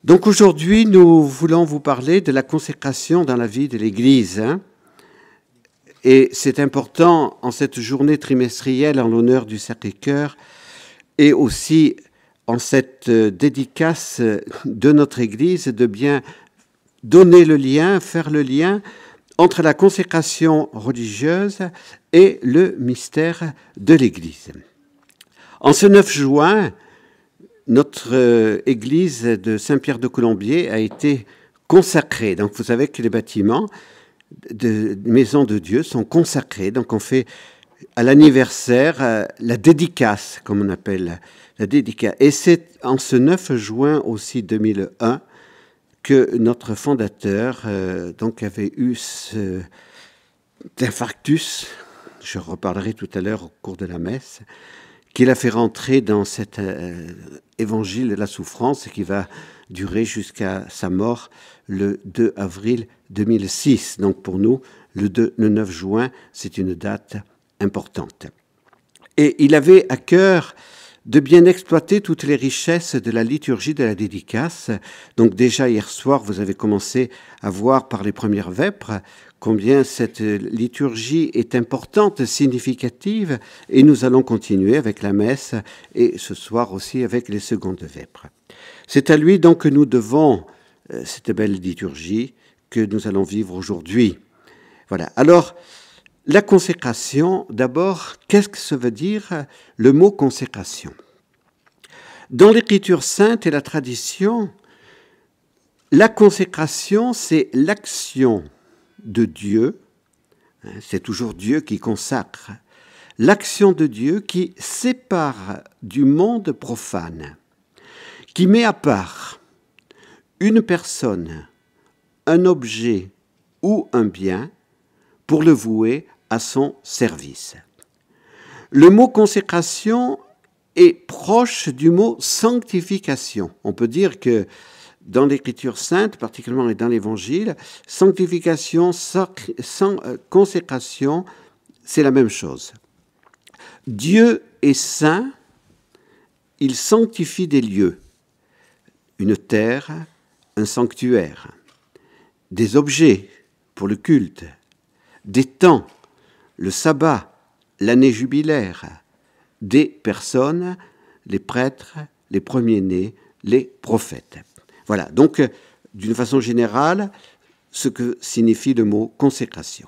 Donc aujourd'hui, nous voulons vous parler de la consécration dans la vie de l'Église. Et c'est important en cette journée trimestrielle en l'honneur du Sacré-Cœur et aussi en cette dédicace de notre Église de bien donner le lien, faire le lien entre la consécration religieuse et le mystère de l'Église. En ce 9 juin, notre église de Saint-Pierre-de-Colombier a été consacrée. Donc vous savez que les bâtiments de maisons de Dieu sont consacrés. Donc on fait à l'anniversaire la dédicace, comme on appelle la dédicace. Et c'est en ce 9 juin aussi 2001 que notre fondateur donc avait eu cet infarctus, je reparlerai tout à l'heure au cours de la messe, qu'il a fait rentrer dans cet évangile de la souffrance et qui va durer jusqu'à sa mort le 2 avril 2006. Donc pour nous, le 9 juin, c'est une date importante. Et il avait à cœur de bien exploiter toutes les richesses de la liturgie de la dédicace. Donc déjà hier soir, vous avez commencé à voir par les premières vêpres combien cette liturgie est importante, significative, et nous allons continuer avec la messe et ce soir aussi avec les secondes vêpres. C'est à lui donc que nous devons cette belle liturgie que nous allons vivre aujourd'hui. Voilà. Alors, la consécration, d'abord, qu'est-ce que ça veut dire le mot consécration? Dans l'Écriture sainte et la tradition, la consécration, c'est l'action de Dieu, c'est toujours Dieu qui consacre, l'action de Dieu qui sépare du monde profane, qui met à part une personne, un objet ou un bien pour le vouer à son service. Le mot consécration est proche du mot sanctification. On peut dire que dans l'Écriture sainte, particulièrement et dans l'Évangile, sanctification, consécration, c'est la même chose. Dieu est saint, il sanctifie des lieux, une terre, un sanctuaire, des objets pour le culte, des temps, le sabbat, l'année jubilaire, des personnes, les prêtres, les premiers-nés, les prophètes. Voilà, donc d'une façon générale, ce que signifie le mot consécration.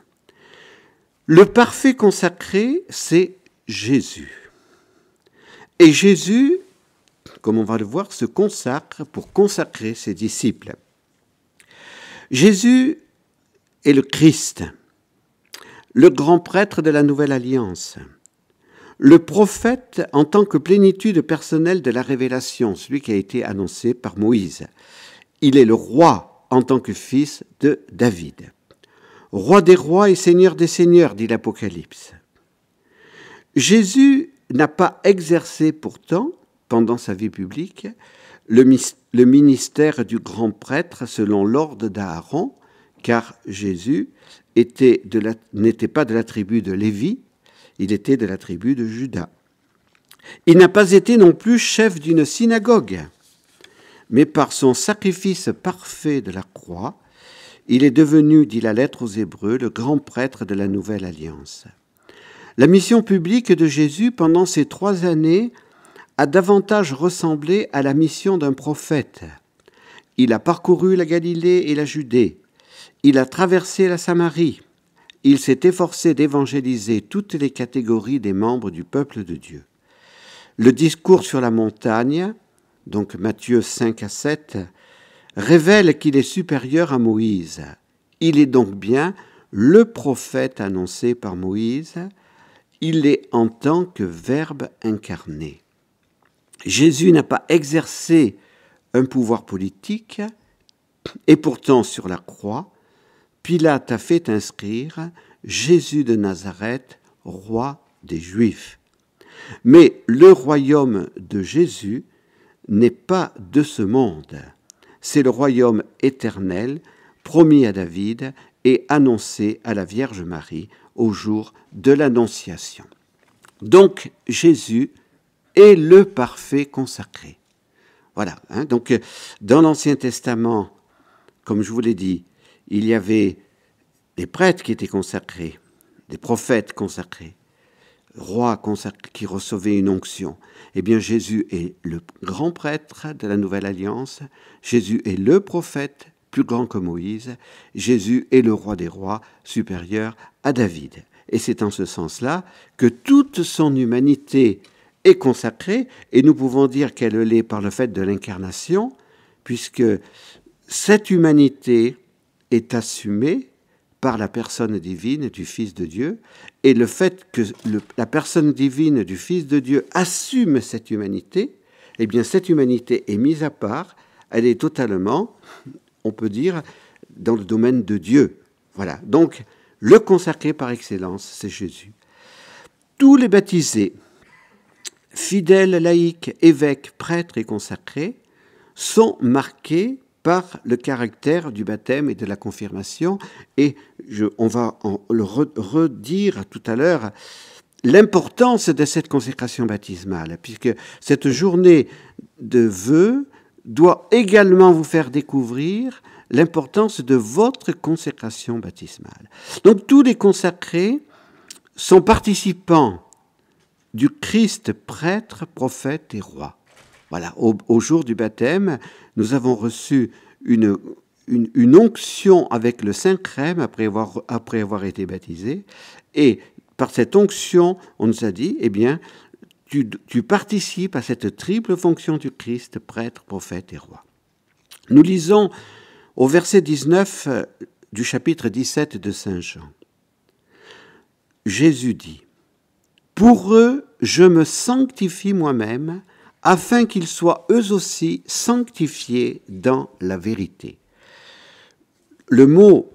Le parfait consacré, c'est Jésus. Et Jésus, comme on va le voir, se consacre pour consacrer ses disciples. Jésus est le Christ, le grand prêtre de la Nouvelle Alliance, le prophète en tant que plénitude personnelle de la révélation, celui qui a été annoncé par Moïse. Il est le roi en tant que fils de David. Roi des rois et seigneur des seigneurs, dit l'Apocalypse. Jésus n'a pas exercé pourtant, pendant sa vie publique, le ministère du grand prêtre selon l'ordre d'Aaron, car Jésus n'était pas de la tribu de Lévi, il était de la tribu de Juda. Il n'a pas été non plus chef d'une synagogue, mais par son sacrifice parfait de la croix, il est devenu, dit la lettre aux Hébreux, le grand prêtre de la Nouvelle Alliance. La mission publique de Jésus pendant ces 3 années a davantage ressemblé à la mission d'un prophète. Il a parcouru la Galilée et la Judée. Il a traversé la Samarie. Il s'est efforcé d'évangéliser toutes les catégories des membres du peuple de Dieu. Le discours sur la montagne, donc Matthieu 5 à 7, révèle qu'il est supérieur à Moïse. Il est donc bien le prophète annoncé par Moïse. Il est en tant que Verbe incarné. Jésus n'a pas exercé un pouvoir politique, et pourtant sur la croix, Pilate a fait inscrire Jésus de Nazareth, roi des Juifs. Mais le royaume de Jésus n'est pas de ce monde. C'est le royaume éternel, promis à David et annoncé à la Vierge Marie au jour de l'Annonciation. Donc Jésus est le parfait consacré. Voilà. Hein. Donc, dans l'Ancien Testament, comme je vous l'ai dit, il y avait des prêtres qui étaient consacrés, des prophètes consacrés, rois consacrés qui recevaient une onction. Eh bien, Jésus est le grand prêtre de la Nouvelle Alliance. Jésus est le prophète plus grand que Moïse. Jésus est le roi des rois, supérieur à David. Et c'est en ce sens-là que toute son humanité est consacrée, et nous pouvons dire qu'elle l'est par le fait de l'incarnation, puisque cette humanité est assumée par la personne divine du Fils de Dieu, et le fait que la personne divine du Fils de Dieu assume cette humanité, eh bien cette humanité est mise à part, elle est totalement, on peut dire, dans le domaine de Dieu. Voilà, donc le consacré par excellence, c'est Jésus. Tous les baptisés, fidèles, laïcs, évêques, prêtres et consacrés, sont marqués par le caractère du baptême et de la confirmation. Et on va le redire tout à l'heure, l'importance de cette consécration baptismale, puisque cette journée de vœux doit également vous faire découvrir l'importance de votre consécration baptismale. Donc tous les consacrés sont participants du Christ prêtre, prophète et roi. Voilà, au jour du baptême, nous avons reçu une onction avec le Saint-Crème après avoir été baptisés. Et par cette onction, on nous a dit, eh bien, tu participes à cette triple fonction du Christ, prêtre, prophète et roi. Nous lisons au verset 19 du chapitre 17 de Saint Jean. Jésus dit, « Pour eux, je me sanctifie moi-même, afin qu'ils soient eux aussi sanctifiés dans la vérité. » Le mot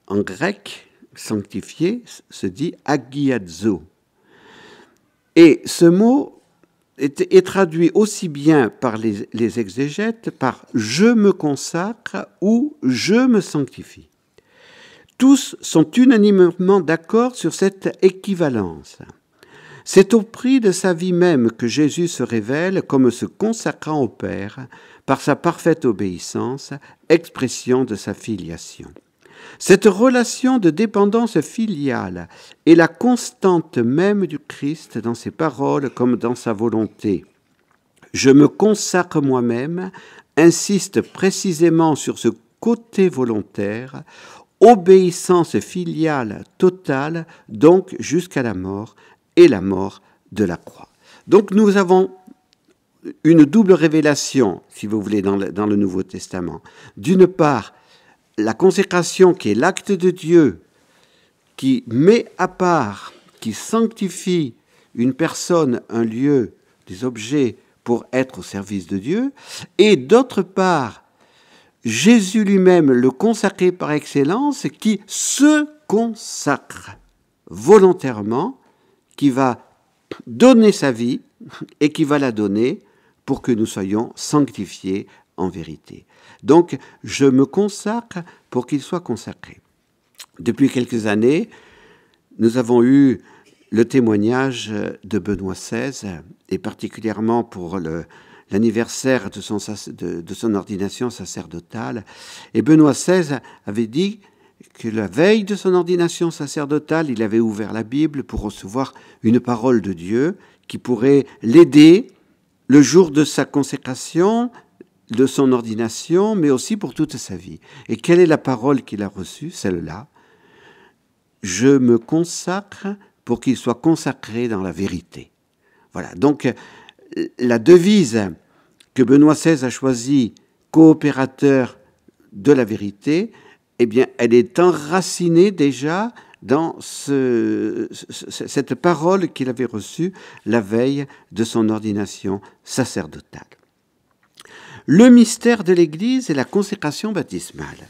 en grec, sanctifié, se dit agiazo. Et ce mot est traduit aussi bien par les exégètes par « je me consacre » ou « je me sanctifie ». Tous sont unanimement d'accord sur cette équivalence. C'est au prix de sa vie même que Jésus se révèle comme se consacrant au Père par sa parfaite obéissance, expression de sa filiation. Cette relation de dépendance filiale est la constante même du Christ dans ses paroles comme dans sa volonté. Je me consacre moi-même insiste précisément sur ce côté volontaire, obéissance filiale totale, donc jusqu'à la mort, et la mort de la croix. Donc nous avons une double révélation, si vous voulez, dans le Nouveau Testament. D'une part, la consécration qui est l'acte de Dieu, qui met à part, qui sanctifie une personne, un lieu, des objets pour être au service de Dieu, et d'autre part, Jésus lui-même, le consacré par excellence, qui se consacre volontairement, qui va donner sa vie et qui va la donner pour que nous soyons sanctifiés en vérité. Donc, je me consacre pour qu'il soit consacré. Depuis quelques années, nous avons eu le témoignage de Benoît XVI, et particulièrement pour l'anniversaire de son ordination sacerdotale. Et Benoît XVI avait dit que la veille de son ordination sacerdotale, il avait ouvert la Bible pour recevoir une parole de Dieu qui pourrait l'aider le jour de sa consécration, de son ordination, mais aussi pour toute sa vie. Et quelle est la parole qu'il a reçue? Celle-là. Je me consacre pour qu'il soit consacré dans la vérité. Voilà. Donc, la devise que Benoît XVI a choisie, coopérateur de la vérité, eh bien, elle est enracinée déjà dans cette parole qu'il avait reçue la veille de son ordination sacerdotale. Le mystère de l'Église et la consécration baptismale.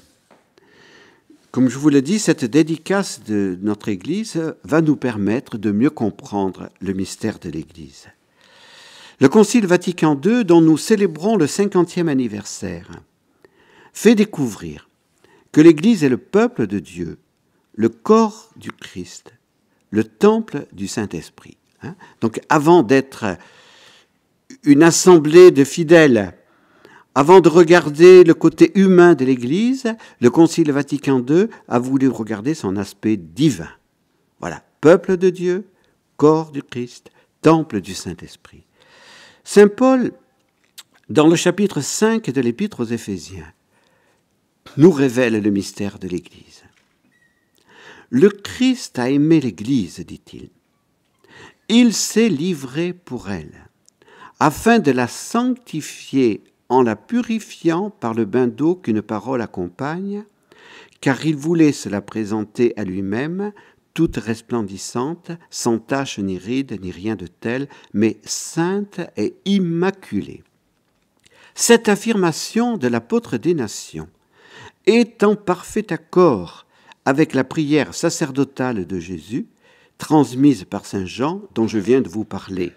Comme je vous l'ai dit, cette dédicace de notre Église va nous permettre de mieux comprendre le mystère de l'Église. Le Concile Vatican II, dont nous célébrons le 50e anniversaire, fait découvrir que l'Église est le peuple de Dieu, le corps du Christ, le temple du Saint-Esprit. Donc avant d'être une assemblée de fidèles Avant de regarder le côté humain de l'Église, le Concile Vatican II a voulu regarder son aspect divin. Voilà, peuple de Dieu, corps du Christ, temple du Saint-Esprit. Saint Paul, dans le chapitre 5 de l'Épître aux Éphésiens, nous révèle le mystère de l'Église. Le Christ a aimé l'Église, dit-il. Il s'est livré pour elle, afin de la sanctifier en la purifiant par le bain d'eau qu'une parole accompagne, car il voulait se la présenter à lui-même, toute resplendissante, sans tache ni ride, ni rien de tel, mais sainte et immaculée. Cette affirmation de l'apôtre des nations est en parfait accord avec la prière sacerdotale de Jésus, transmise par saint Jean, dont je viens de vous parler.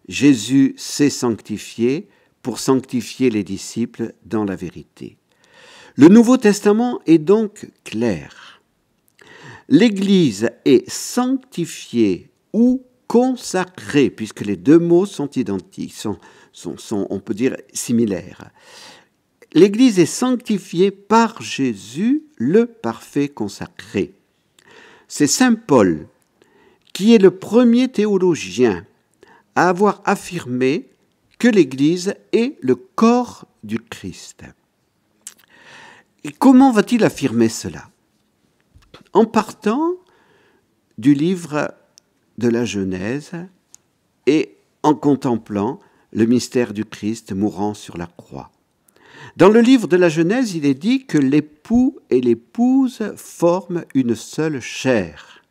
Jésus s'est sanctifié pour sanctifier les disciples dans la vérité. Le Nouveau Testament est donc clair. L'Église est sanctifiée ou consacrée, puisque les deux mots sont identiques, on peut dire similaires. L'Église est sanctifiée par Jésus, le parfait consacré. C'est saint Paul qui est le premier théologien à avoir affirmé que l'Église est le corps du Christ. Et comment va-t-il affirmer cela? En partant du livre de la Genèse et en contemplant le mystère du Christ mourant sur la croix. Dans le livre de la Genèse, il est dit que l'époux et l'épouse forment une seule chair.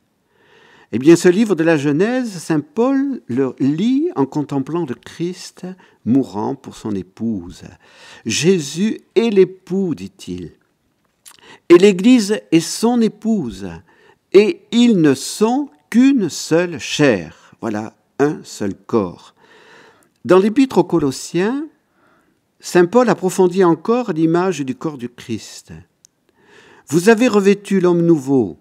Eh bien, ce livre de la Genèse, saint Paul le lit en contemplant le Christ mourant pour son épouse. Jésus est l'époux, dit-il. Et l'Église est son épouse. Et ils ne sont qu'une seule chair. Voilà, un seul corps. Dans l'Épître aux Colossiens, saint Paul approfondit encore l'image du corps du Christ. Vous avez revêtu l'homme nouveau,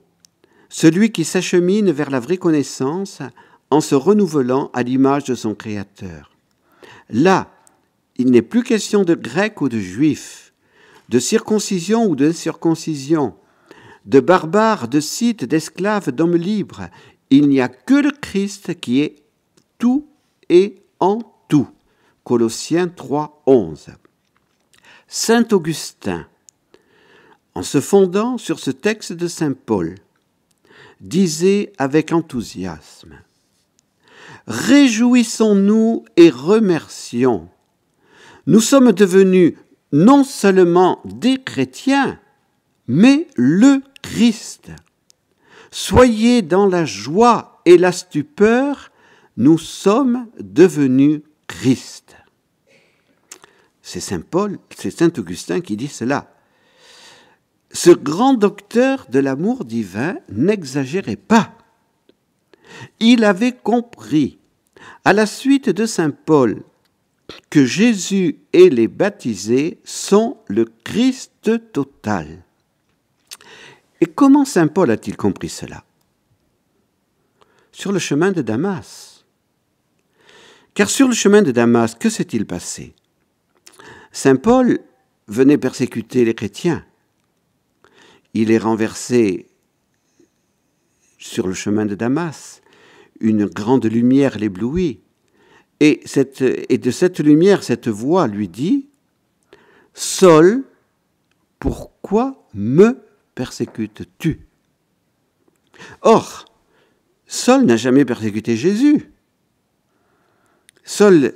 celui qui s'achemine vers la vraie connaissance en se renouvelant à l'image de son Créateur. Là, il n'est plus question de grec ou de juif, de circoncision ou d'incirconcision, de barbares, de scythes, d'esclaves, d'hommes libres. Il n'y a que le Christ qui est tout et en tout. Colossiens 3, 11. Saint Augustin, en se fondant sur ce texte de saint Paul, disait avec enthousiasme « Réjouissons-nous et remercions. Nous sommes devenus non seulement des chrétiens, mais le Christ. Soyez dans la joie et la stupeur, nous sommes devenus Christ. » C'est saint Paul, c'est saint Augustin qui dit cela. Ce grand docteur de l'amour divin n'exagérait pas. Il avait compris, à la suite de saint Paul, que Jésus et les baptisés sont le Christ total. Et comment saint Paul a-t-il compris cela? Sur le chemin de Damas. Car sur le chemin de Damas, que s'est-il passé? Saint Paul venait persécuter les chrétiens. Il est renversé sur le chemin de Damas. Une grande lumière l'éblouit. Et de cette lumière, cette voix lui dit « Saul, pourquoi me persécutes-tu » Or, Saul n'a jamais persécuté Jésus. Saul,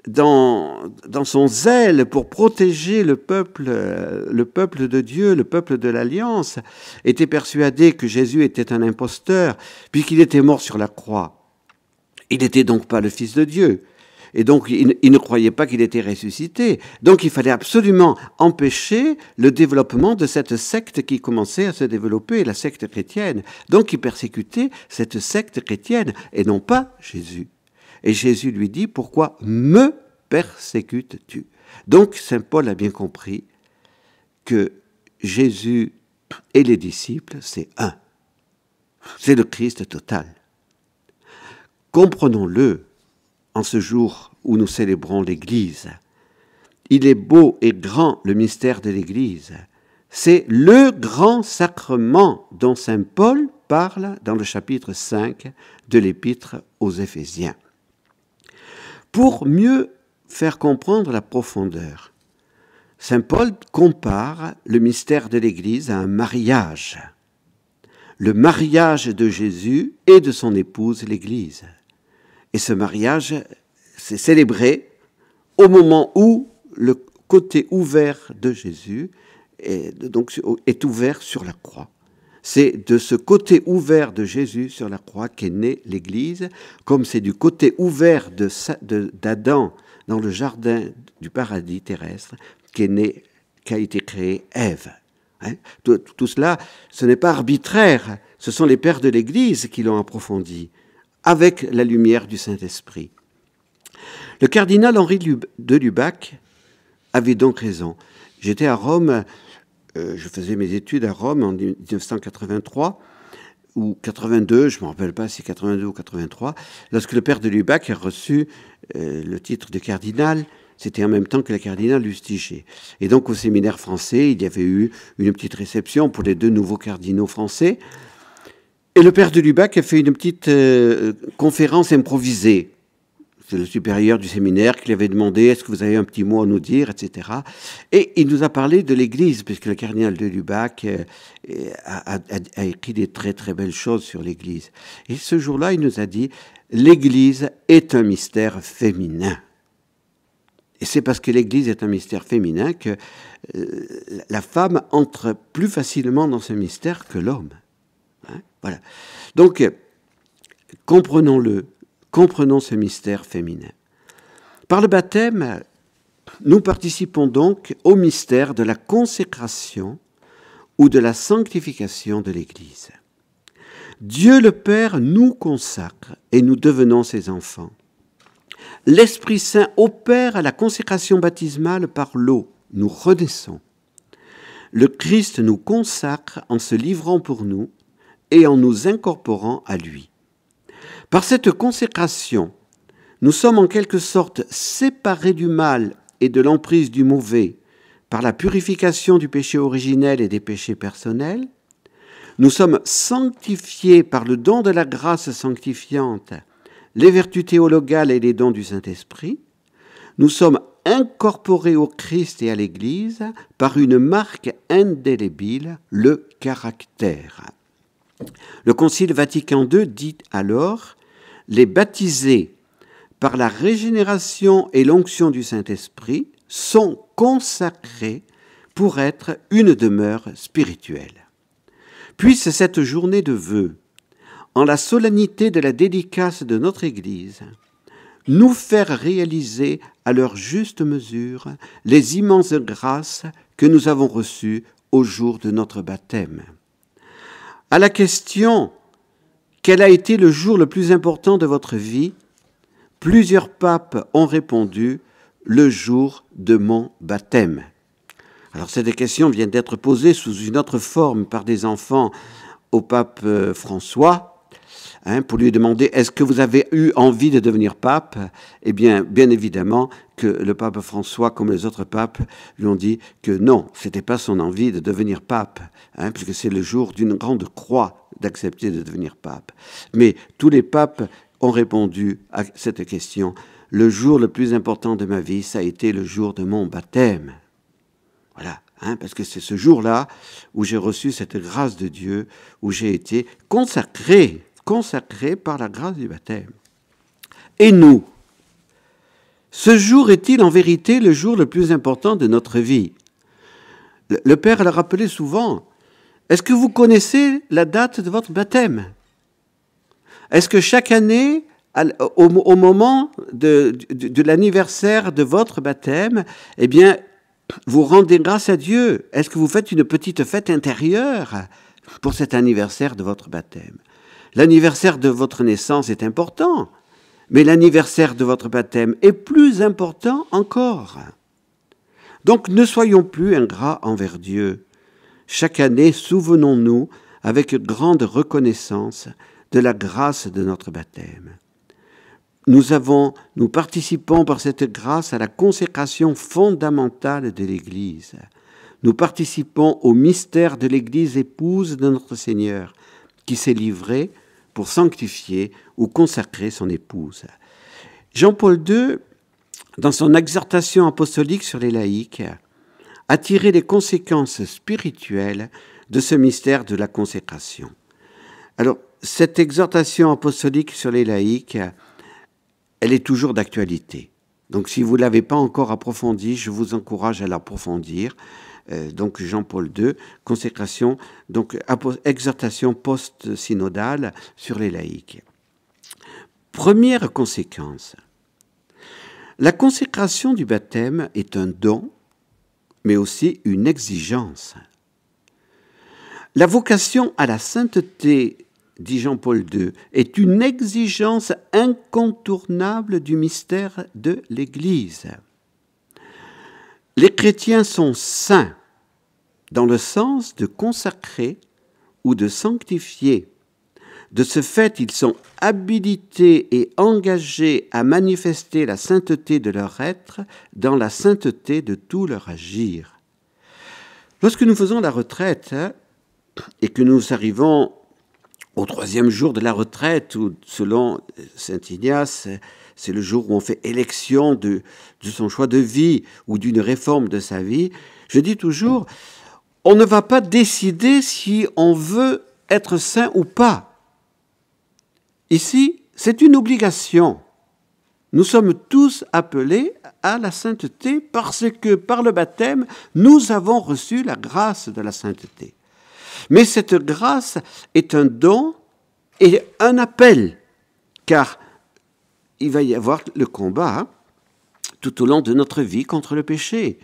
dans son zèle pour protéger le peuple de Dieu, le peuple de l'Alliance, était persuadé que Jésus était un imposteur, puisqu'il était mort sur la croix. Il n'était donc pas le Fils de Dieu. Et donc, il ne croyait pas qu'il était ressuscité. Donc, il fallait absolument empêcher le développement de cette secte qui commençait à se développer, la secte chrétienne. Donc, il persécutait cette secte chrétienne et non pas Jésus. Et Jésus lui dit, pourquoi me persécutes-tu? Donc, saint Paul a bien compris que Jésus et les disciples, c'est un. C'est le Christ total. Comprenons-le en ce jour où nous célébrons l'Église. il est beau et grand le mystère de l'Église. C'est le grand sacrement dont saint Paul parle dans le chapitre 5 de l'Épître aux Éphésiens. Pour mieux faire comprendre la profondeur, saint Paul compare le mystère de l'Église à un mariage. Le mariage de Jésus et de son épouse, l'Église. Et ce mariage, c'est célébré au moment où le côté ouvert de Jésus est ouvert sur la croix. C'est de ce côté ouvert de Jésus sur la croix qu'est née l'Église, comme c'est du côté ouvert d'Adam dans le jardin du paradis terrestre qu'a été créée Ève. Hein? Tout cela, ce n'est pas arbitraire, ce sont les pères de l'Église qui l'ont approfondi, avec la lumière du Saint-Esprit. Le cardinal Henri de Lubac avait donc raison. J'étais à Rome, je faisais mes études à Rome en 1983 ou 82, je ne me rappelle pas si 82 ou 83, lorsque le père de Lubac a reçu le titre de cardinal. C'était en même temps que le cardinal Lustiger. Et donc au séminaire français, il y avait eu une petite réception pour les 2 nouveaux cardinaux français. Et le père de Lubac a fait une petite conférence improvisée. C'est le supérieur du séminaire qui lui avait demandé « Est-ce que vous avez un petit mot à nous dire ?» etc. Et il nous a parlé de l'Église, puisque le cardinal de Lubac a écrit des très très belles choses sur l'Église. Et ce jour-là, il nous a dit « L'Église est un mystère féminin ». Et c'est parce que l'Église est un mystère féminin que la femme entre plus facilement dans ce mystère que l'homme. Hein, voilà. Donc, comprenons-le. Comprenons ce mystère féminin. Par le baptême, nous participons donc au mystère de la consécration ou de la sanctification de l'Église. Dieu le Père nous consacre et nous devenons ses enfants. L'Esprit Saint opère la consécration baptismale par l'eau. Nous renaissons. Le Christ nous consacre en se livrant pour nous et en nous incorporant à lui. Par cette consécration, nous sommes en quelque sorte séparés du mal et de l'emprise du mauvais par la purification du péché originel et des péchés personnels. Nous sommes sanctifiés par le don de la grâce sanctifiante, les vertus théologales et les dons du Saint-Esprit. Nous sommes incorporés au Christ et à l'Église par une marque indélébile, le caractère. Le Concile Vatican II dit alors « Les baptisés par la régénération et l'onction du Saint-Esprit sont consacrés pour être une demeure spirituelle. Puisse cette journée de vœux, en la solennité de la dédicace de notre Église, nous faire réaliser à leur juste mesure les immenses grâces que nous avons reçues au jour de notre baptême. » À la question « Quel a été le jour le plus important de votre vie ?» plusieurs papes ont répondu « Le jour de mon baptême ». Alors cette question vient d'être posée sous une autre forme par des enfants au pape François, pour lui demander « Est-ce que vous avez eu envie de devenir pape ?» Eh bien évidemment que le pape François, comme les autres papes, lui ont dit que non, ce n'était pas son envie de devenir pape, puisque c'est le jour d'une grande croix d'accepter de devenir pape. Mais tous les papes ont répondu à cette question. Le jour le plus important de ma vie, ça a été le jour de mon baptême. Voilà, parce que c'est ce jour-là où j'ai reçu cette grâce de Dieu, où j'ai été consacré par la grâce du baptême. Et nous, ce jour est-il en vérité le jour le plus important de notre vie? Le Père l'a rappelé souvent. Est-ce que vous connaissez la date de votre baptême? Est-ce que chaque année, au moment de l'anniversaire de votre baptême, eh bien, vous rendez grâce à Dieu? Est-ce que vous faites une petite fête intérieure pour cet anniversaire de votre baptême? L'anniversaire de votre naissance est important, mais l'anniversaire de votre baptême est plus important encore. Donc ne soyons plus ingrats envers Dieu. Chaque année, souvenons-nous avec grande reconnaissance de la grâce de notre baptême. nous participons par cette grâce à la consécration fondamentale de l'Église. Nous participons au mystère de l'Église épouse de notre Seigneur, qui s'est livrée pour sanctifier ou consacrer son épouse. Jean-Paul II, dans son exhortation apostolique sur les laïcs, a tiré les conséquences spirituelles de ce mystère de la consécration. Alors, cette exhortation apostolique sur les laïcs, elle est toujours d'actualité. Donc, si vous ne l'avez pas encore approfondie, je vous encourage à l'approfondir. Donc, Jean-Paul II, consécration, donc exhortation post-synodale sur les laïcs. Première conséquence, la consécration du baptême est un don, mais aussi une exigence. La vocation à la sainteté, dit Jean-Paul II, est une exigence incontournable du mystère de l'Église. Les chrétiens sont saints dans le sens de consacrer ou de sanctifier. De ce fait, ils sont habilités et engagés à manifester la sainteté de leur être dans la sainteté de tout leur agir. Lorsque nous faisons la retraite et que nous arrivons au 3e jour de la retraite, où selon saint Ignace, c'est le jour où on fait élection de son choix de vie ou d'une réforme de sa vie, je dis toujours, on ne va pas décider si on veut être saint ou pas. Ici, c'est une obligation. Nous sommes tous appelés à la sainteté parce que par le baptême, nous avons reçu la grâce de la sainteté. Mais cette grâce est un don et un appel, car il va y avoir le combat tout au long de notre vie contre le péché.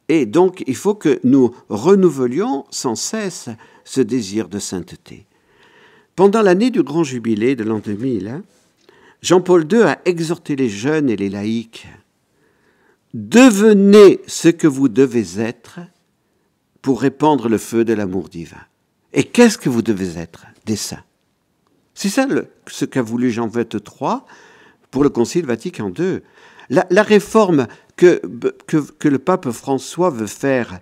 Et donc, il faut que nous renouvelions sans cesse ce désir de sainteté. Pendant l'année du grand jubilé de l'an 2000, Jean-Paul II a exhorté les jeunes et les laïcs. Devenez ce que vous devez être pour répandre le feu de l'amour divin. Et qu'est-ce que vous devez être? Des saints. C'est ça ce qu'a voulu Jean XXIII pour le Concile Vatican II. La réforme que le pape François veut faire,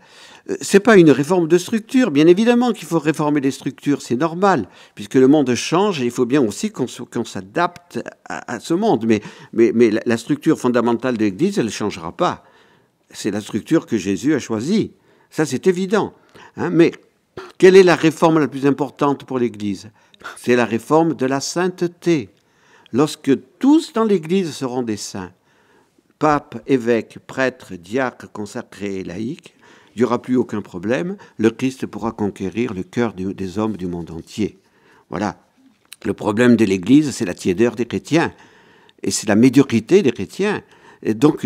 c'est pas une réforme de structure. Bien évidemment qu'il faut réformer les structures, c'est normal, puisque le monde change et il faut bien aussi qu'on s'adapte à ce monde. Mais la structure fondamentale de l'Église, elle ne changera pas. C'est la structure que Jésus a choisie. Ça, c'est évident. Mais quelle est la réforme la plus importante pour l'Église? C'est la réforme de la sainteté. Lorsque tous dans l'Église seront des saints, pape, évêque, prêtre, diacre, consacré et laïque, il n'y aura plus aucun problème. Le Christ pourra conquérir le cœur des hommes du monde entier. Voilà. Le problème de l'Église, c'est la tiédeur des chrétiens. Et c'est la médiocrité des chrétiens. Et donc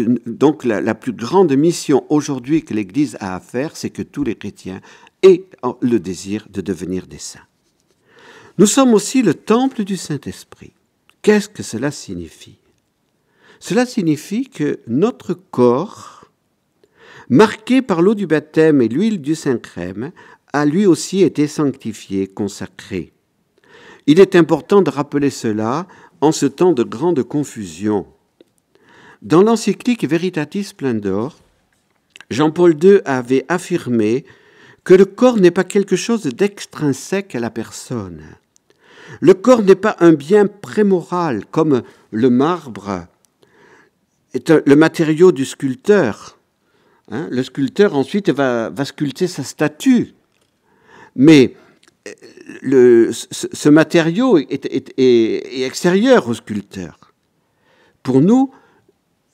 la plus grande mission aujourd'hui que l'Église a à faire, c'est que tous les chrétiens aient le désir de devenir des saints. Nous sommes aussi le temple du Saint-Esprit. Qu'est-ce que cela signifie? Cela signifie que notre corps, marqué par l'eau du baptême et l'huile du Saint-Crème, a lui aussi été sanctifié, consacré. Il est important de rappeler cela en ce temps de grande confusion. Dans l'encyclique Veritatis Splendor, Jean-Paul II avait affirmé que le corps n'est pas quelque chose d'extrinsèque à la personne. Le corps n'est pas un bien prémoral comme le marbre est le matériau du sculpteur. Le sculpteur ensuite va sculpter sa statue. Mais ce matériau est extérieur au sculpteur. Pour nous,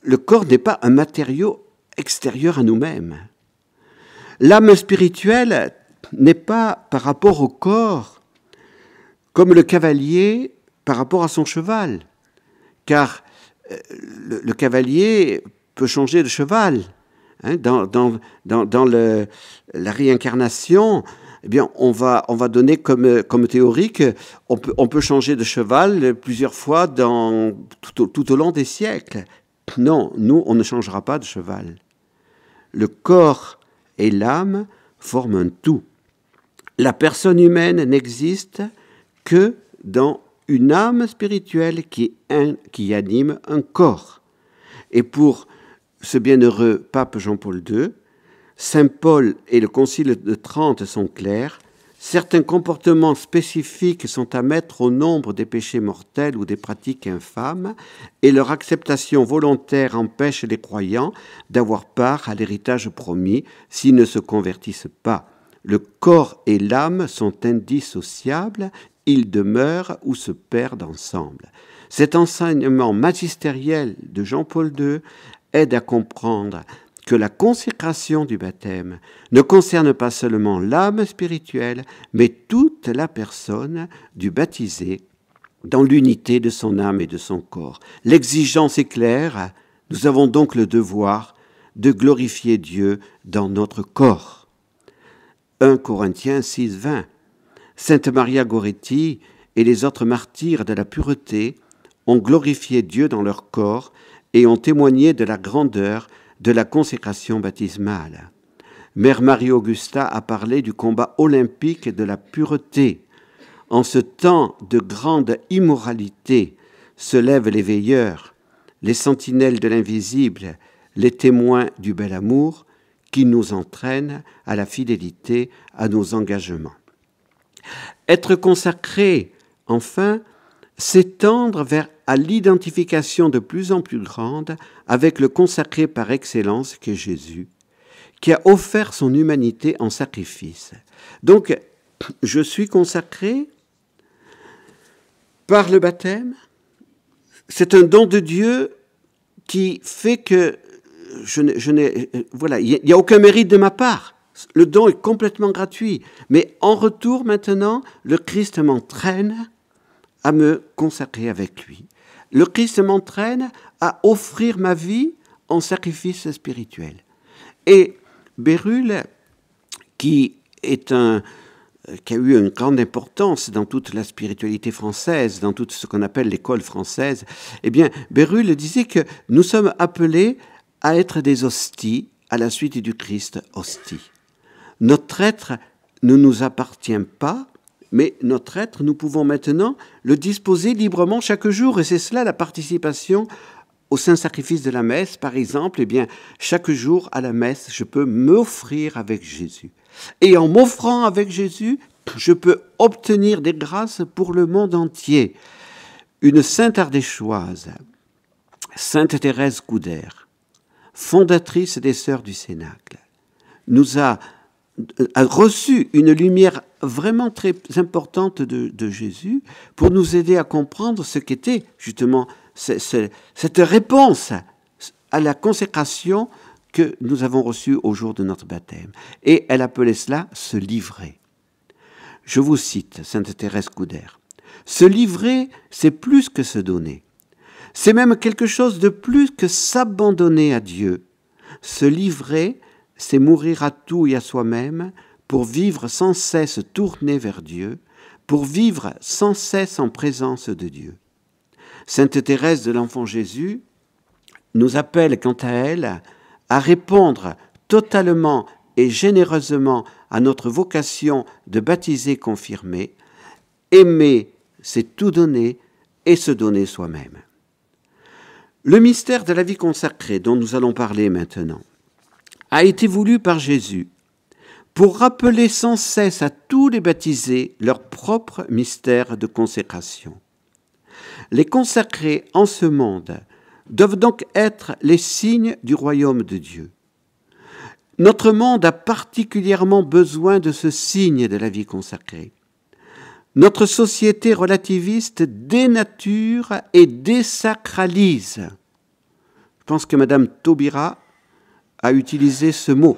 le corps n'est pas un matériau extérieur à nous-mêmes. L'âme spirituelle n'est pas par rapport au corps comme le cavalier par rapport à son cheval, car le cavalier peut changer de cheval. Dans la réincarnation, eh bien, on va donner comme théorie qu'on peut changer de cheval plusieurs fois tout au long des siècles. Non, nous, on ne changera pas de cheval. Le corps et l'âme forment un tout. La personne humaine n'existe que dans une âme spirituelle qui anime un corps. Et pour ce bienheureux pape Jean-Paul II, Saint Paul et le Concile de Trente sont clairs. Certains comportements spécifiques sont à mettre au nombre des péchés mortels ou des pratiques infâmes, et leur acceptation volontaire empêche les croyants d'avoir part à l'héritage promis s'ils ne se convertissent pas. Le corps et l'âme sont indissociables, ils demeurent ou se perdent ensemble. Cet enseignement magistériel de Jean-Paul II aide à comprendre que la consécration du baptême ne concerne pas seulement l'âme spirituelle, mais toute la personne du baptisé dans l'unité de son âme et de son corps. L'exigence est claire, nous avons donc le devoir de glorifier Dieu dans notre corps. 1 Corinthiens 6, 20. Sainte Maria Goretti et les autres martyrs de la pureté ont glorifié Dieu dans leur corps et ont témoigné de la grandeur de la consécration baptismale. Mère Marie-Augusta a parlé du combat olympique de la pureté. En ce temps de grande immoralité se lèvent les veilleurs, les sentinelles de l'invisible, les témoins du bel amour qui nous entraînent à la fidélité à nos engagements. Être consacré, enfin, c'est tendre à l'identification de plus en plus grande avec le consacré par excellence qu'est Jésus, qui a offert son humanité en sacrifice. Donc, je suis consacré par le baptême. C'est un don de Dieu qui fait que il n'y a aucun mérite de ma part. Le don est complètement gratuit. Mais en retour, maintenant, le Christ m'entraîne à me consacrer avec lui. Le Christ m'entraîne à offrir ma vie en sacrifice spirituel. Et Bérulle, qui a eu une grande importance dans toute la spiritualité française, dans tout ce qu'on appelle l'école française, eh bien, Bérulle disait que nous sommes appelés à être des hosties à la suite du Christ hostie. Notre être ne nous appartient pas, mais notre être, nous pouvons maintenant le disposer librement chaque jour, et c'est cela la participation au saint sacrifice de la messe. Par exemple, eh bien, chaque jour à la messe, je peux m'offrir avec Jésus. Et en m'offrant avec Jésus, je peux obtenir des grâces pour le monde entier. Une sainte ardéchoise, Sainte Thérèse Couder, fondatrice des Sœurs du Cénacle, a reçu une lumière vraiment très importante de Jésus pour nous aider à comprendre ce qu'était justement cette réponse à la consécration que nous avons reçue au jour de notre baptême. Et elle appelait cela se livrer. Je vous cite Sainte Thérèse Couder. Se livrer, c'est plus que se donner. C'est même quelque chose de plus que s'abandonner à Dieu. Se livrer, c'est mourir à tout et à soi-même pour vivre sans cesse tourné vers Dieu, pour vivre sans cesse en présence de Dieu. Sainte Thérèse de l'Enfant Jésus nous appelle, quant à elle, à répondre totalement et généreusement à notre vocation de baptisé confirmé. Aimer, c'est tout donner et se donner soi-même. Le mystère de la vie consacrée dont nous allons parler maintenant a été voulu par Jésus pour rappeler sans cesse à tous les baptisés leur propre mystère de consécration. Les consacrés en ce monde doivent donc être les signes du royaume de Dieu. Notre monde a particulièrement besoin de ce signe de la vie consacrée. Notre société relativiste dénature et désacralise. Je pense que Madame Taubira a utilisé ce mot,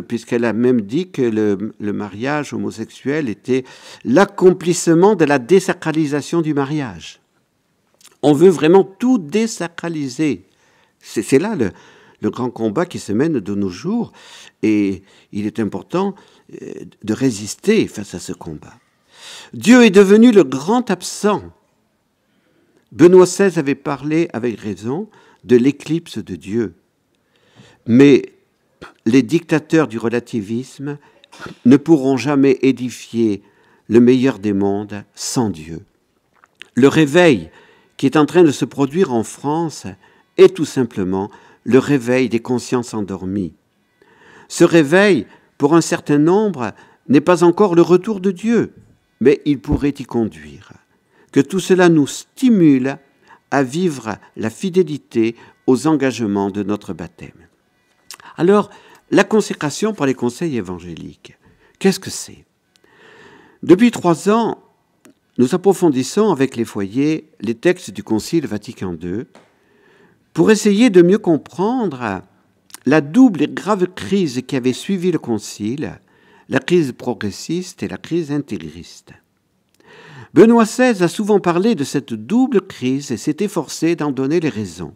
puisqu'elle a même dit que le mariage homosexuel était l'accomplissement de la désacralisation du mariage. On veut vraiment tout désacraliser. C'est là le grand combat qui se mène de nos jours, et il est important de résister face à ce combat. Dieu est devenu le grand absent. Benoît XVI avait parlé avec raison de l'éclipse de Dieu. Mais les dictateurs du relativisme ne pourront jamais édifier le meilleur des mondes sans Dieu. Le réveil qui est en train de se produire en France est tout simplement le réveil des consciences endormies. Ce réveil, pour un certain nombre, n'est pas encore le retour de Dieu, mais il pourrait y conduire. Que tout cela nous stimule à vivre la fidélité aux engagements de notre baptême. Alors, la consécration par les conseils évangéliques, qu'est-ce que c'est? Depuis 3 ans, nous approfondissons avec les foyers les textes du Concile Vatican II pour essayer de mieux comprendre la double et grave crise qui avait suivi le Concile, la crise progressiste et la crise intégriste. Benoît XVI a souvent parlé de cette double crise et s'est efforcé d'en donner les raisons.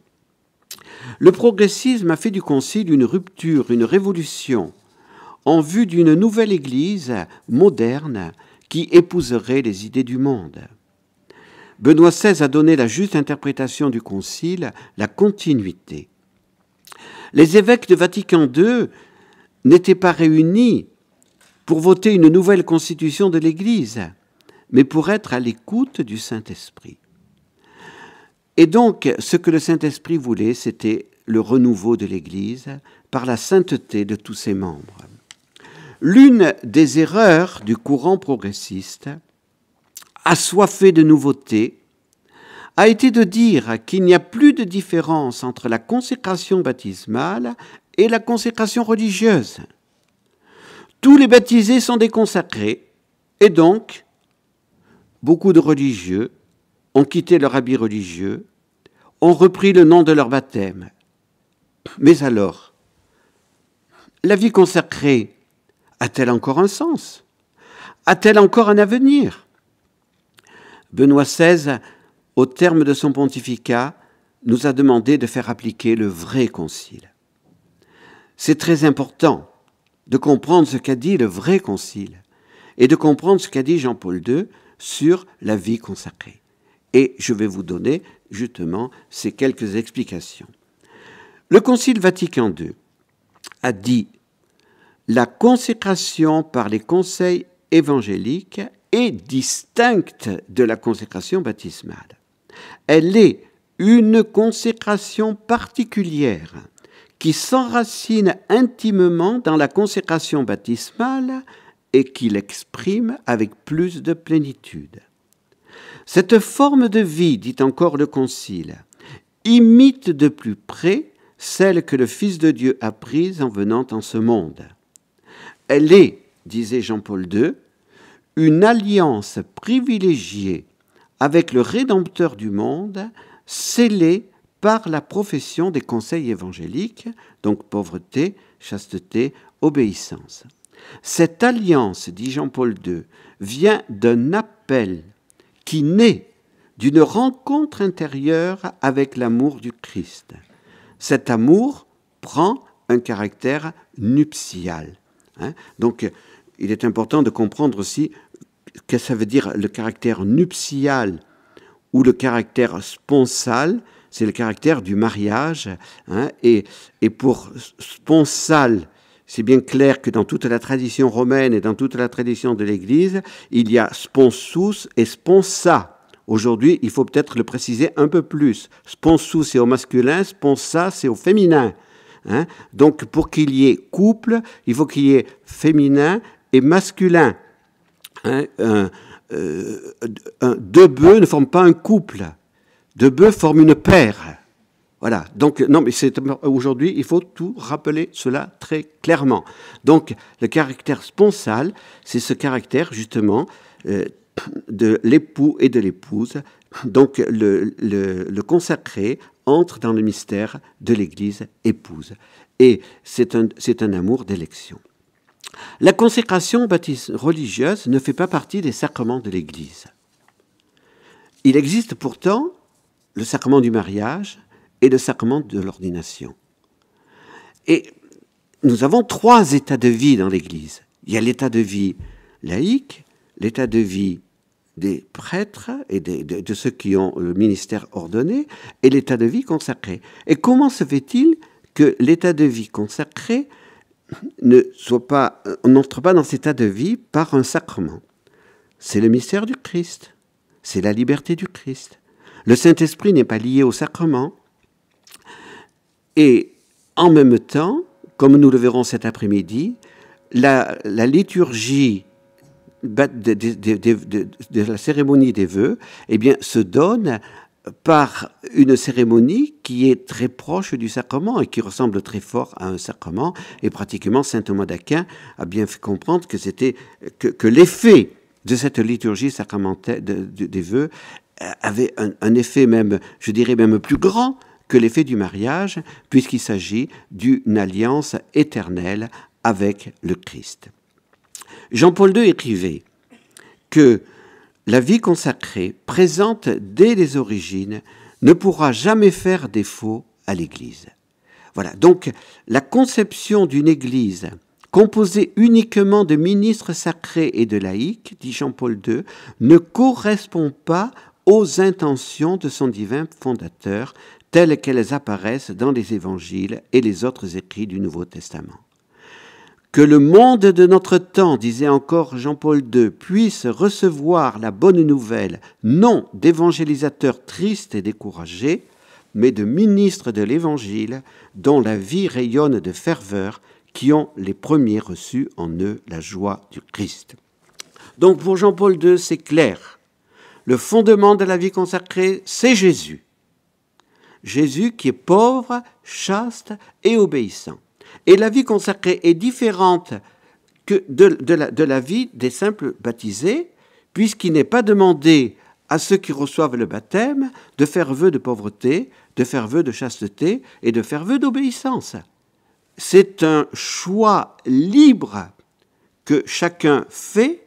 Le progressisme a fait du Concile une rupture, une révolution, en vue d'une nouvelle Église moderne qui épouserait les idées du monde. Benoît XVI a donné la juste interprétation du Concile, la continuité. Les évêques de Vatican II n'étaient pas réunis pour voter une nouvelle constitution de l'Église, mais pour être à l'écoute du Saint-Esprit. Et donc, ce que le Saint-Esprit voulait, c'était le renouveau de l'Église par la sainteté de tous ses membres. L'une des erreurs du courant progressiste, assoiffé de nouveautés, a été de dire qu'il n'y a plus de différence entre la consécration baptismale et la consécration religieuse. Tous les baptisés sont des consacrés, et donc, beaucoup de religieux ont quitté leur habit religieux, ont repris le nom de leur baptême. Mais alors, la vie consacrée a-t-elle encore un sens? A-t-elle encore un avenir? Benoît XVI, au terme de son pontificat, nous a demandé de faire appliquer le vrai concile. C'est très important de comprendre ce qu'a dit le vrai concile et de comprendre ce qu'a dit Jean-Paul II sur la vie consacrée. Et je vais vous donner justement ces quelques explications. Le Concile Vatican II a dit « La consécration par les conseils évangéliques est distincte de la consécration baptismale. Elle est une consécration particulière qui s'enracine intimement dans la consécration baptismale et qui l'exprime avec plus de plénitude. Cette forme de vie, dit encore le Concile, imite de plus près celle que le Fils de Dieu a prise en venant en ce monde. Elle est, disait Jean-Paul II, une alliance privilégiée avec le Rédempteur du monde, scellée par la profession des conseils évangéliques, donc pauvreté, chasteté, obéissance. Cette alliance, dit Jean-Paul II, vient d'un appel qui naît d'une rencontre intérieure avec l'amour du Christ. Cet amour prend un caractère nuptial. Donc, il est important de comprendre aussi que ça veut dire le caractère nuptial ou le caractère sponsal, c'est le caractère du mariage. Et pour sponsal, c'est bien clair que dans toute la tradition romaine et dans toute la tradition de l'Église, il y a sponsus et sponsa. Aujourd'hui, il faut peut-être le préciser un peu plus. Sponsus, c'est au masculin, sponsa, c'est au féminin. Donc, pour qu'il y ait couple, il faut qu'il y ait féminin et masculin. Deux bœufs ne forment pas un couple. Deux bœufs forment une paire. Voilà. Donc, non, mais aujourd'hui, il faut tout rappeler cela très clairement. Donc, le caractère sponsal, c'est ce caractère, justement, de l'époux et de l'épouse. Donc, le consacré entre dans le mystère de l'Église épouse. Et c'est un amour d'élection. La consécration religieuse ne fait pas partie des sacrements de l'Église. Il existe pourtant le sacrement du mariage et le sacrement de l'ordination. Et nous avons 3 états de vie dans l'Église. Il y a l'état de vie laïque, l'état de vie des prêtres et de ceux qui ont le ministère ordonné, et l'état de vie consacré. Et comment se fait-il que l'état de vie consacré on n'entre pas dans cet état de vie par un sacrement? c'est le mystère du Christ, c'est la liberté du Christ. Le Saint-Esprit n'est pas lié au sacrement. Et en même temps, comme nous le verrons cet après-midi, la liturgie de la cérémonie des vœux, eh bien, se donne par une cérémonie qui est très proche du sacrement et qui ressemble très fort à un sacrement. Et pratiquement, saint Thomas d'Aquin a bien fait comprendre que c'était que l'effet de cette liturgie sacramentelle des vœux avait un effet même, je dirais même plus grand que l'effet du mariage, puisqu'il s'agit d'une alliance éternelle avec le Christ. Jean-Paul II écrivait que la vie consacrée, présente dès les origines, ne pourra jamais faire défaut à l'Église. Voilà, donc la conception d'une Église composée uniquement de ministres sacrés et de laïcs, dit Jean-Paul II, ne correspond pas aux intentions de son divin fondateur, telles qu'elles apparaissent dans les évangiles et les autres écrits du Nouveau Testament. Que le monde de notre temps, disait encore Jean-Paul II, puisse recevoir la bonne nouvelle, non d'évangélisateurs tristes et découragés, mais de ministres de l'Évangile, dont la vie rayonne de ferveur, qui ont les premiers reçu en eux la joie du Christ. Donc pour Jean-Paul II, c'est clair. Le fondement de la vie consacrée, c'est Jésus. Jésus qui est pauvre, chaste et obéissant. Et la vie consacrée est différente que de la vie des simples baptisés, puisqu'il n'est pas demandé à ceux qui reçoivent le baptême de faire vœu de pauvreté, de faire vœu de chasteté et de faire vœu d'obéissance. C'est un choix libre que chacun fait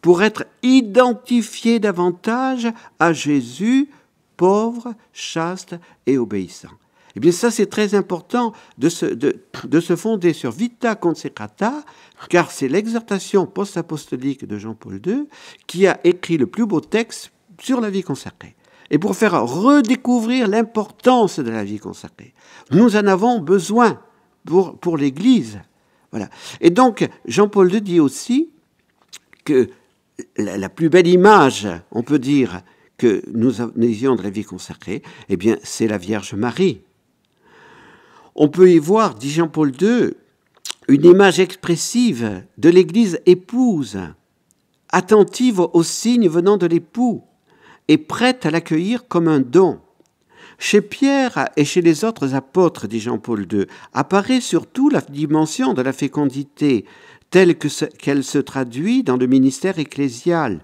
pour être identifié davantage à Jésus, pauvre, chaste et obéissant. Eh bien, ça, c'est très important de se fonder sur Vita Consecrata, car c'est l'exhortation post-apostolique de Jean-Paul II qui a écrit le plus beau texte sur la vie consacrée. Et pour faire redécouvrir l'importance de la vie consacrée. Nous en avons besoin pour l'Église. Voilà. Et donc, Jean-Paul II dit aussi que la plus belle image, on peut dire, que nous ayons de la vie consacrée, eh bien, c'est la Vierge Marie. On peut y voir, dit Jean-Paul II, une image expressive de l'Église épouse, attentive aux signes venant de l'époux et prête à l'accueillir comme un don. Chez Pierre et chez les autres apôtres, dit Jean-Paul II, apparaît surtout la dimension de la fécondité, telle qu'elle se traduit dans le ministère ecclésial,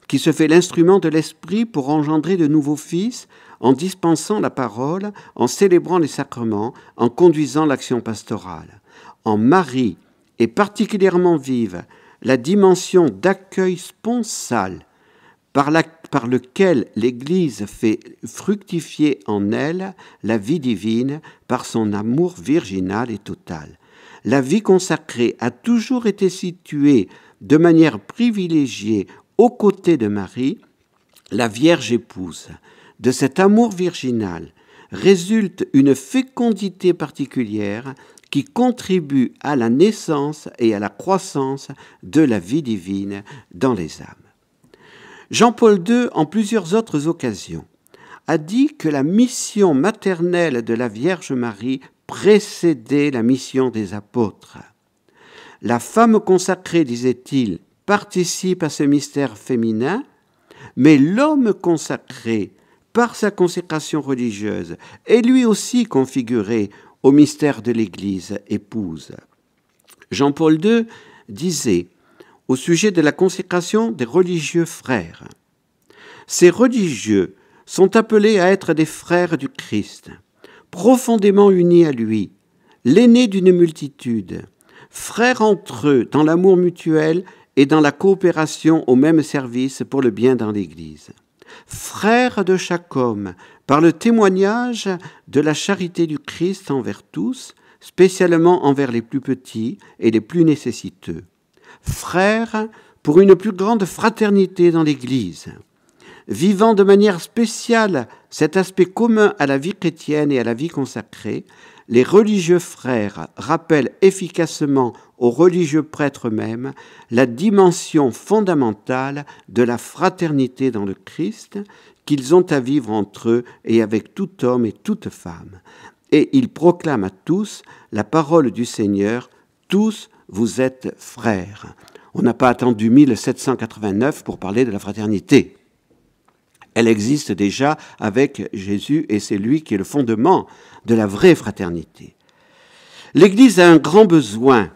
qui se fait l'instrument de l'Esprit pour engendrer de nouveaux fils, en dispensant la parole, en célébrant les sacrements, en conduisant l'action pastorale. En Marie est particulièrement vive la dimension d'accueil sponsal par lequel l'Église fait fructifier en elle la vie divine par son amour virginal et total. La vie consacrée a toujours été située de manière privilégiée aux côtés de Marie, la Vierge épouse. De cet amour virginal résulte une fécondité particulière qui contribue à la naissance et à la croissance de la vie divine dans les âmes. Jean-Paul II, en plusieurs autres occasions, a dit que la mission maternelle de la Vierge Marie précédait la mission des apôtres. La femme consacrée, disait-il, participe à ce mystère féminin, mais l'homme consacré, par sa consécration religieuse, est lui aussi configuré au mystère de l'Église épouse. Jean-Paul II disait au sujet de la consécration des religieux frères, « Ces religieux sont appelés à être des frères du Christ, profondément unis à lui, l'aîné d'une multitude, frères entre eux dans l'amour mutuel et dans la coopération au même service pour le bien dans l'Église. Frères de chaque homme, par le témoignage de la charité du Christ envers tous, spécialement envers les plus petits et les plus nécessiteux. Frères pour une plus grande fraternité dans l'Église. Vivant de manière spéciale cet aspect commun à la vie chrétienne et à la vie consacrée, les religieux frères rappellent efficacement aux religieux prêtres eux-mêmes la dimension fondamentale de la fraternité dans le Christ qu'ils ont à vivre entre eux et avec tout homme et toute femme. Et ils proclament à tous la parole du Seigneur, tous vous êtes frères. On n'a pas attendu 1789 pour parler de la fraternité. Elle existe déjà avec Jésus et c'est lui qui est le fondement de la vraie fraternité. L'Église a un grand besoin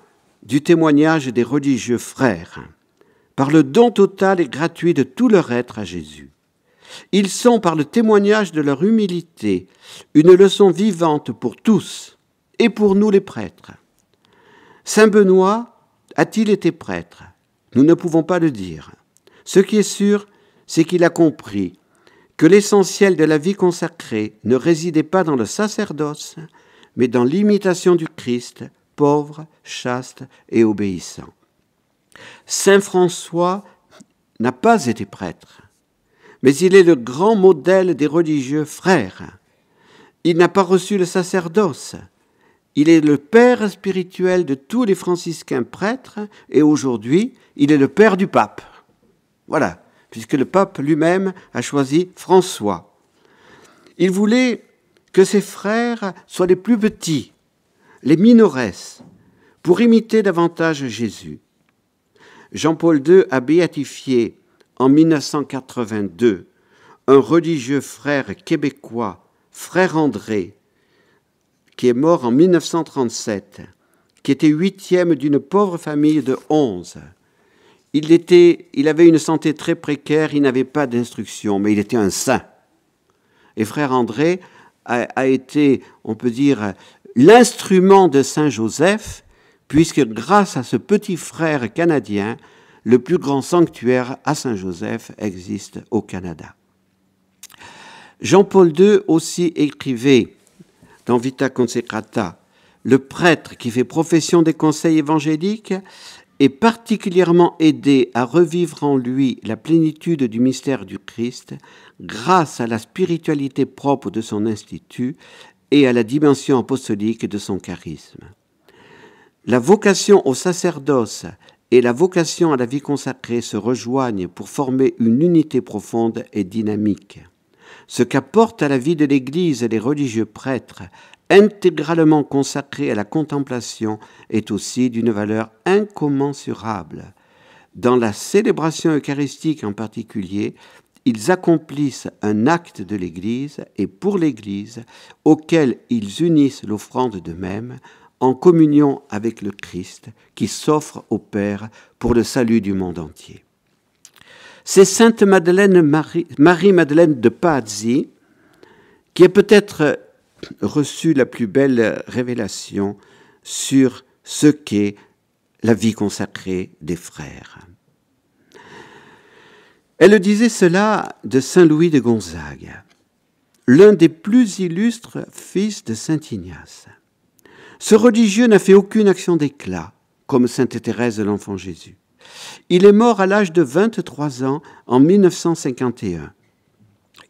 du témoignage des religieux frères par le don total et gratuit de tout leur être à Jésus. Ils sont, par le témoignage de leur humilité, une leçon vivante pour tous et pour nous les prêtres. Saint Benoît a-t-il été prêtre? Nous ne pouvons pas le dire. Ce qui est sûr, c'est qu'il a compris que l'essentiel de la vie consacrée ne résidait pas dans le sacerdoce, mais dans l'imitation du Christ, pauvre, chaste et obéissant. Saint François n'a pas été prêtre, mais il est le grand modèle des religieux frères. Il n'a pas reçu le sacerdoce. Il est le père spirituel de tous les franciscains prêtres et aujourd'hui, il est le père du pape. Voilà, puisque le pape lui-même a choisi François. Il voulait que ses frères soient les plus petits, les minores, pour imiter davantage Jésus. Jean-Paul II a béatifié en 1982 un religieux frère québécois, frère André, qui est mort en 1937, qui était 8e d'une pauvre famille de 11. Il avait une santé très précaire, il n'avait pas d'instruction, mais il était un saint. Et frère André a été, on peut dire, l'instrument de Saint Joseph, puisque grâce à ce petit frère canadien, le plus grand sanctuaire à Saint-Joseph existe au Canada. Jean-Paul II aussi écrivait dans Vita Consecrata, le prêtre qui fait profession des conseils évangéliques est particulièrement aidé à revivre en lui la plénitude du mystère du Christ grâce à la spiritualité propre de son institut et à la dimension apostolique de son charisme. La vocation au sacerdoce et la vocation à la vie consacrée se rejoignent pour former une unité profonde et dynamique. Ce qu'apportent à la vie de l'Église les religieux prêtres, intégralement consacrés à la contemplation, est aussi d'une valeur incommensurable. Dans la célébration eucharistique en particulier, ils accomplissent un acte de l'Église et pour l'Église, auquel ils unissent l'offrande d'eux-mêmes, en communion avec le Christ qui s'offre au Père pour le salut du monde entier. C'est Sainte Madeleine Marie-Madeleine de Pazzi qui a peut-être reçu la plus belle révélation sur ce qu'est la vie consacrée des frères. Elle disait cela de Saint Louis de Gonzague, l'un des plus illustres fils de Saint Ignace. Ce religieux n'a fait aucune action d'éclat, comme Sainte Thérèse de l'Enfant Jésus. Il est mort à l'âge de 23 ans en 1951.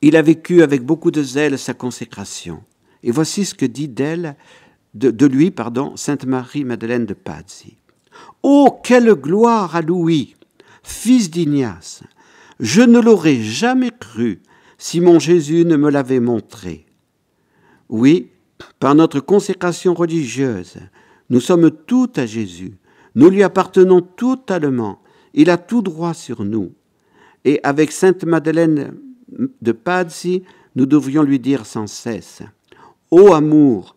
Il a vécu avec beaucoup de zèle sa consécration. Et voici ce que dit de lui, Sainte Marie-Madeleine de Pazzi. « Oh, quelle gloire à Louis, fils d'Ignace! Je ne l'aurais jamais cru si mon Jésus ne me l'avait montré. Oui, par notre consécration religieuse, nous sommes tout à Jésus. Nous lui appartenons totalement. Il a tout droit sur nous. Et avec Sainte Madeleine de Pazzi, nous devrions lui dire sans cesse « ô amour,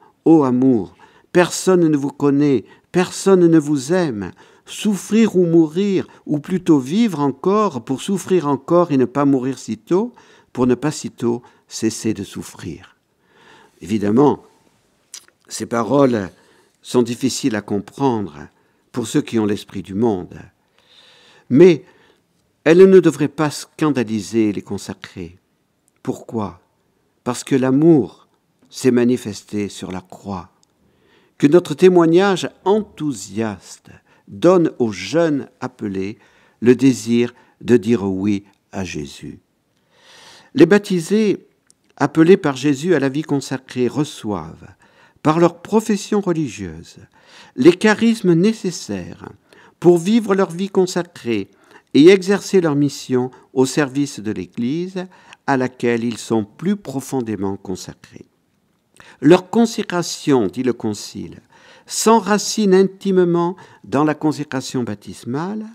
personne ne vous connaît, personne ne vous aime. Souffrir ou mourir, ou plutôt vivre encore pour souffrir encore et ne pas mourir sitôt, pour ne pas sitôt cesser de souffrir. » Évidemment, ces paroles sont difficiles à comprendre pour ceux qui ont l'esprit du monde. Mais elles ne devraient pas scandaliser les consacrés. Pourquoi? Parce que l'amour s'est manifesté sur la croix. Que notre témoignage enthousiaste donne aux jeunes appelés le désir de dire oui à Jésus. Les baptisés, appelés par Jésus à la vie consacrée, reçoivent, par leur profession religieuse, les charismes nécessaires pour vivre leur vie consacrée et exercer leur mission au service de l'Église à laquelle ils sont plus profondément consacrés. Leur consécration, dit le Concile, s'enracine intimement dans la consécration baptismale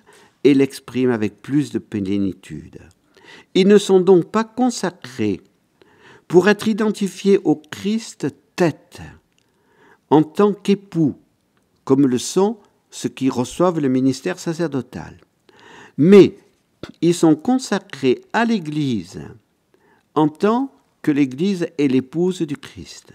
et l'exprime avec plus de plénitude. Ils ne sont donc pas consacrés pour être identifiés au Christ tête, en tant qu'époux, comme le sont ceux qui reçoivent le ministère sacerdotal. Mais ils sont consacrés à l'Église en tant que l'Église est l'épouse du Christ.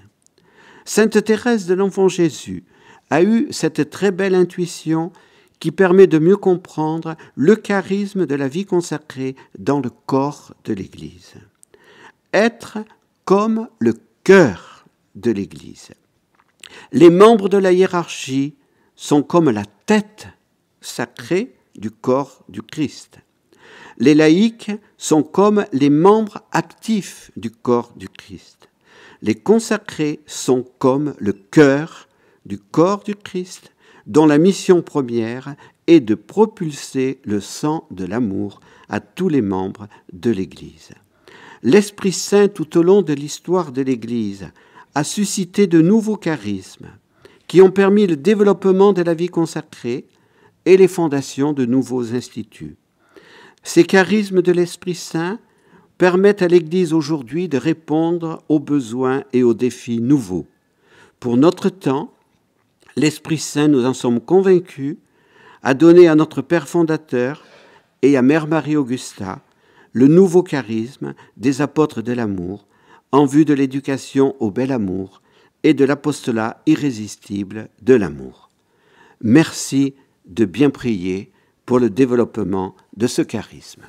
Sainte Thérèse de l'Enfant Jésus a eu cette très belle intuition qui permet de mieux comprendre le charisme de la vie consacrée dans le corps de l'Église. Être comme le cœur de l'Église. Les membres de la hiérarchie sont comme la tête sacrée du corps du Christ. Les laïcs sont comme les membres actifs du corps du Christ. Les consacrés sont comme le cœur du corps du Christ, dont la mission première est de propulser le sang de l'amour à tous les membres de l'Église. L'Esprit Saint, tout au long de l'histoire de l'Église, a suscité de nouveaux charismes qui ont permis le développement de la vie consacrée et les fondations de nouveaux instituts. Ces charismes de l'Esprit Saint permettent à l'Église aujourd'hui de répondre aux besoins et aux défis nouveaux. Pour notre temps, l'Esprit Saint, nous en sommes convaincus, a donné à notre Père fondateur et à Mère Marie-Augusta le nouveau charisme des apôtres de l'amour en vue de l'éducation au bel amour et de l'apostolat irrésistible de l'amour. Merci de bien prier pour le développement de ce charisme.